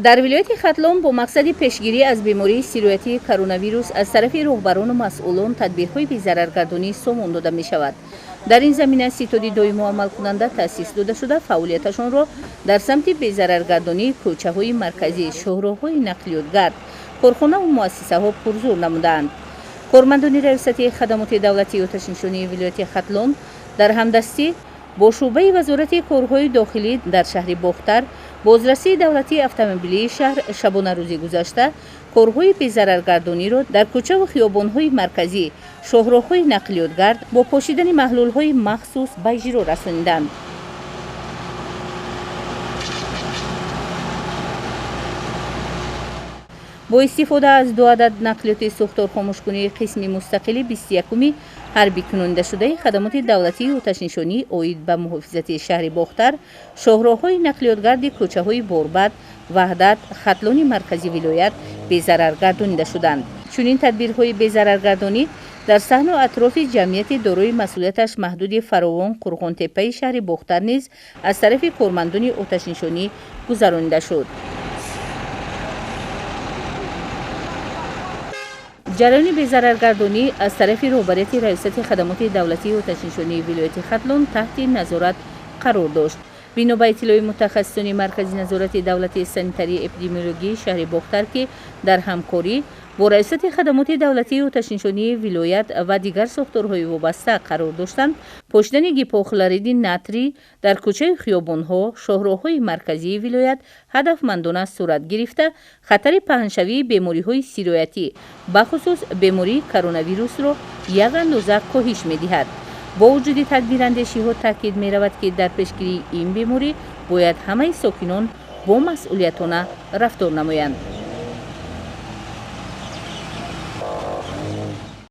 در ولایت خطلون با مقصد پیشگیری از بیماری سیرویتی کرونا ویروس از طرف رهبران و مسئولان تدبیرهای بی‌ضررگردانی سامان داده می شود. در این زمینه ستاد دائمی عمل کننده تأسیس داده شده فعالیتشان را در سمت بی‌ضررگردانی کوچه‌های مرکزی، شهرهای نقلیاتگرد، کارخانه و مؤسسه ها پرزور نمودند. کارمندان ریاست خدمات دولتی آتش‌نشانی ولایت خطلون در همدستی با شعبه وزارت کارهای داخلی در شهر بختر، بازرسی دولتی اتومبیلی شهر شبانه روز گذشته کارهای بی‌ضررگردانی را در کوچه و خیابان‌های مرکزی، شهرهای نقلیاتگرد با پاشیدن محلول‌های مخصوص به اجرا رسانیدند. با استفاده از 2 عدد نقلیات سوختار خاموش‌کنی قسم مستقل 21 حربی کننده شده خدمات دولتی آتش‌نشانی عاید به محافظت شهر بختر، شهرهای نقلیاتگرد کوچه‌های بوربد، وحدت، خطلون مرکزی ولایت بی‌ضررگردانیده شدند. چنین تدبیرهای بی‌ضررگردانی در صحن و اطراف جمعیت دارای مسئولیتش محدود فراوان قرغن‌تپه شهر بختر نیز از طرف کارمندان آتش‌نشانی گذرانیده شد. جریان بی‌ضررگردانی از طرف رهبری ریاست خدمات دولتی آتش‌نشانی ولایت خطلون تحت نظارت قرار داشت. بنا به اطلاع متخصصان مرکز نظارت دولتی سانیتری اپیدمیولوژی شهر بختر که در همکاری با ریاست خدمات دولتی آتش‌نشانی ولایت و دیگر ساختارهای وابسته قرار داشتند، پاشیدن گیپوخلورید نتری در کوچه خیابان‌ها، شهرهای مرکزی ولایت هدفمندانه صورت گرفته خطر پهنشوی بیماری‌های سیرویتی به خصوص بیماری کرونا ویروس را یک اندازه کاهش می‌دهد. با وجود تدبیراندیشی‌ها تاکید می‌رود که در پیشگیری این بیماری باید همه ساکنان با مسئولیتانه رفتار نمایند.